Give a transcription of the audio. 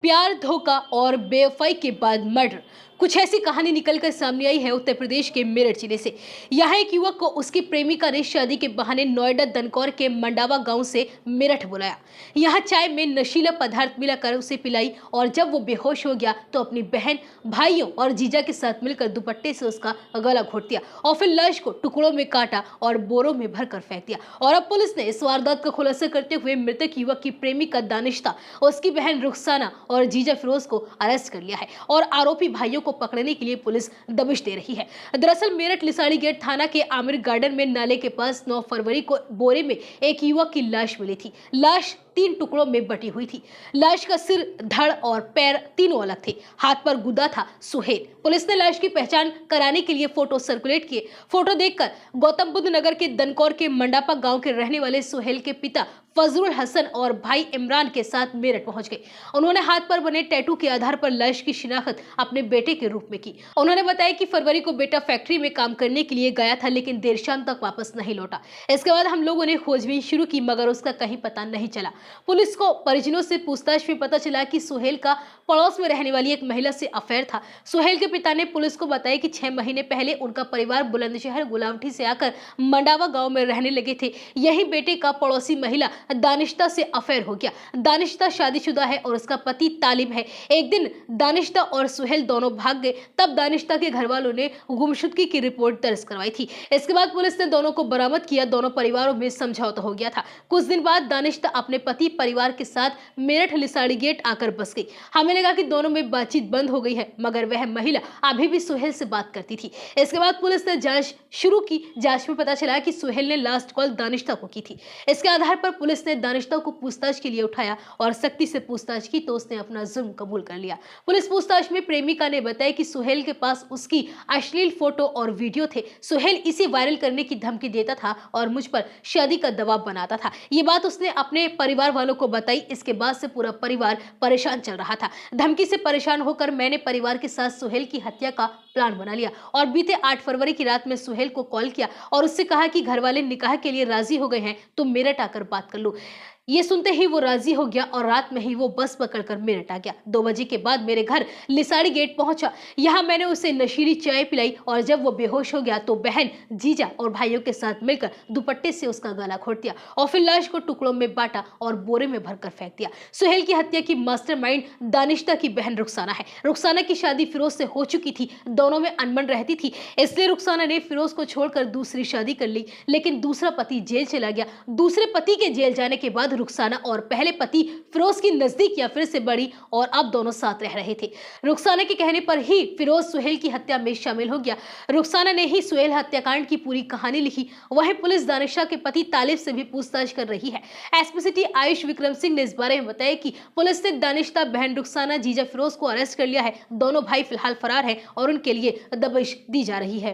प्यार, धोखा और बेवफाई के बाद मर्डर। कुछ ऐसी कहानी निकलकर सामने आई है उत्तर प्रदेश के मेरठ जिले से। यहाँ एक युवक को उसकी प्रेमिका ने शादी के बहाने नोएडा दनकौर के मंडावा गांव से मेरठ बुलाया। यहाँ चाय में नशीला पदार्थ मिलाकर उसे पिलाई और जब वो बेहोश हो गया तो अपनी बहन, भाइयों और जीजा के साथ मिलकर दुपट्टे से उसका गला घोट दिया और फिर लाश को टुकड़ों में काटा और बोरों में भरकर फेंक दिया। और अब पुलिस ने इस वारदात का खुलासा करते हुए मृतक युवक की प्रेमिका दानिश्ता, उसकी बहन रुखसाना और जीजा फिरोज को अरेस्ट कर लिया है और आरोपी भाइयों को पकड़ने के लिए पुलिस दबिश दे रही है। दरअसल मेरठ लिसाड़ी गेट थाना के आमिर गार्डन में नाले के पास 9 फरवरी को बोरे में एक युवक की लाश मिली थी। लाश 3 टुकड़ों में बटी हुई थी। लाश का सिर, धड़ और पैर तीनों अलग थे। हाथ पर गुदा था सुहेल। पुलिस ने लाश की पहचान कराने के लिए फोटो सर्कुलेट किए। फोटो देखकर गौतम बुद्ध नगर के दनकौर के मंडापा गांव के रहने वाले सुहेल के पिता फजरुल हसन और भाई इमरान के साथ मेरठ पहुंच गए। उन्होंने हाथ पर बने टैटू के आधार पर लाश की शिनाख्त अपने बेटे के रूप में की। उन्होंने बताया कि फरवरी को बेटा फैक्ट्री में काम करने के लिए गया था, लेकिन देर शाम तक वापस नहीं लौटा। इसके बाद हम लोगों ने खोजबीन शुरू की, मगर उसका कहीं पता नहीं चला। पुलिस को परिजनों से पूछताछ में पता चला कि सुहेल का पड़ोस में रहने वाली एक महिला से अफेयर था। सुहेल के पिता ने पुलिस को बताया कि 6 महीने पहले उनका परिवार बुलंदशहर गुलावटी से आकर मंडावा गांव में रहने लगे थे। यही बेटे का पड़ोसी महिला दानिश्ता से अफेयर हो गया। दानिश्ता शादीशुदा है और उसका पति तालिब है। एक दिन दानिश्ता और सुहेल दोनों भाग गए। तब दानिश्ता के घर वालों ने गुमशुदगी की रिपोर्ट दर्ज करवाई थी। इसके बाद पुलिस ने दोनों को बरामद किया। दोनों परिवारों में समझौता हो गया था। कुछ दिन बाद दानिश्ता अपने पति परिवार के साथ मेरठ लिसाड़ी गेट आकर बस गई। हमें लगा कि दोनों में बातचीत बंद हो गई है, मगर वह महिला अभी भी सुहेल से बात करती थी। इसके बाद पुलिस ने जांच शुरू की। जांच में पता चला कि सुहेल ने लास्ट कॉल दानिश्ता को की थी। इसके आधार पर पुलिस ने दानिश्ता को पूछताछ के लिए उठाया और सख्ती से पूछताछ की तो उसने अपना जुर्म कबूल कर लिया। पुलिस पूछताछ में प्रेमिका ने बताया कि सुहेल के पास उसकी अश्लील फोटो और वीडियो थे। सुहेल इसे वायरल करने की धमकी देता था और मुझ पर शादी का दबाव बनाता था। ये बात उसने अपने परिवार वालों को बताई। इसके बाद से पूरा परिवार परेशान चल रहा था। धमकी से परेशान होकर मैंने परिवार के साथ सुहेल की हत्या का प्लान बना लिया और बीते 8 फरवरी की रात में सुहेल को कॉल किया और उससे कहा कि घर वाले निकाह के लिए राजी हो गए हैं, तो मेरठ आकर बात कर लो। ये सुनते ही वो राजी हो गया और रात में ही वो बस पकड़कर मेरठ आ गया। 2 बजे के बाद मेरे घर लिसाड़ी गेट पहुंचा। यहाँ मैंने उसे नशीली चाय पिलाई और जब वो बेहोश हो गया तो बहन, जीजा और भाइयों के साथ मिलकर दुपट्टे से उसका गला घोट दिया और फिर लाश को टुकड़ों में बांटा और बोरे में भरकर फेंक दिया। सुहेल की हत्या की मास्टरमाइंड दानिश्ता की बहन रुखसाना है। रुखसाना की शादी फिरोज से हो चुकी थी। दोनों में अनबन रहती थी, इसलिए रुखसाना ने फिरोज को छोड़कर दूसरी शादी कर ली, लेकिन दूसरा पति जेल चला गया। दूसरे पति के जेल जाने के बाद रुखसाना और पहले पति फिरोज की नजदीकियां फिर से बढ़ी और अब दोनों साथ रह रहे थे। रुखसाना के कहने पर ही फिरोज सुहेल की हत्या में शामिल हो गया। रुखसाना ने ही सुहेल हत्याकांड की पूरी कहानी लिखी। वहीं पुलिस दानिश्ता के पति तालिब से भी पूछताछ कर रही है। एसपी सिटी आयुष विक्रम सिंह ने इस बारे में बताया कि पुलिस ने दानिश्ता, बहन रुखसाना, जीजा फिरोज को अरेस्ट कर लिया है। दोनों भाई फिलहाल फरार है और उनके लिए दबिश दी जा रही है।